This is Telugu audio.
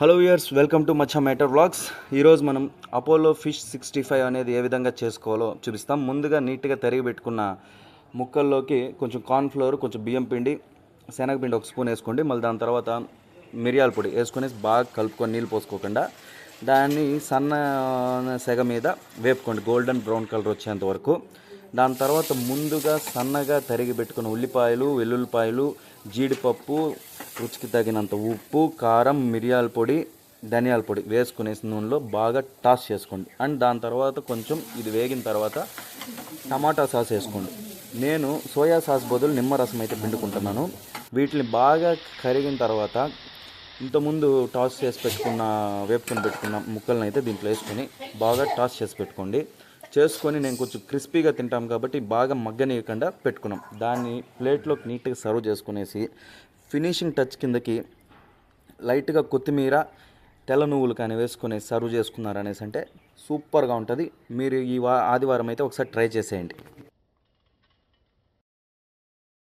Hello viewers, welcome to Maccha matter vlogs. ఈరోజు మనం అపోలో ఫిష్ 65 అనేది ఏ విధంగా చేసుకోవాలో చూపిస్తాం. ముందుగా నీట్గా తరిగి పెట్టుకున్న ముక్కల్లోకి కొంచెం కార్న్ఫ్లోర్, కొంచెం బియ్యం పిండి, శనగపిండి ఒక స్పూన్ వేసుకోండి. మళ్ళీ దాని తర్వాత మిరియాల పొడి వేసుకొని బాగా కలుపుకొని నీళ్ళు పోసుకోకుండా దాన్ని సన్న సెగ మీద వేపుకోండి, గోల్డెన్ బ్రౌన్ కలర్ వచ్చేంత వరకు. దాని తర్వాత ముందుగా సన్నగా తరిగి పెట్టుకున్న ఉల్లిపాయలు, వెల్లుల్లిపాయలు, జీడిపప్పు, రుచికి తగినంత ఉప్పు, కారం, మిరియాల పొడి, ధనియాల పొడి వేసుకునేసి నూనెలో బాగా టాస్ చేసుకోండి. అండ్ దాని తర్వాత కొంచెం ఇది వేగిన తర్వాత టమాటా సాస్ వేసుకోండి. నేను సోయా సాస్ బదులు నిమ్మరసం అయితే పిండుకుంటున్నాను. వీటిని బాగా కరిగిన తర్వాత ఇంతకుముందు టాస్ చేసి పెట్టుకున్న వేపుకొని పెట్టుకున్న ముక్కలను అయితే దీంట్లో వేసుకొని బాగా టాస్ చేసి పెట్టుకోండి. చేసుకొని నేను కొంచెం క్రిస్పీగా తింటాం కాబట్టి బాగా మగ్గనీయకుండా పెట్టుకున్నాం. దాన్ని ప్లేట్లోకి నీట్గా సర్వ్ చేసుకునేసి ఫినిషింగ్ టచ్ కిందకి లైట్గా కొత్తిమీర, తెల్ల నువ్వులు కానీ వేసుకొని సర్వ్ చేసుకున్నారనేసి అంటే సూపర్గా ఉంటుంది. మీరు ఈ ఆదివారం అయితే ఒకసారి ట్రై చేసేయండి.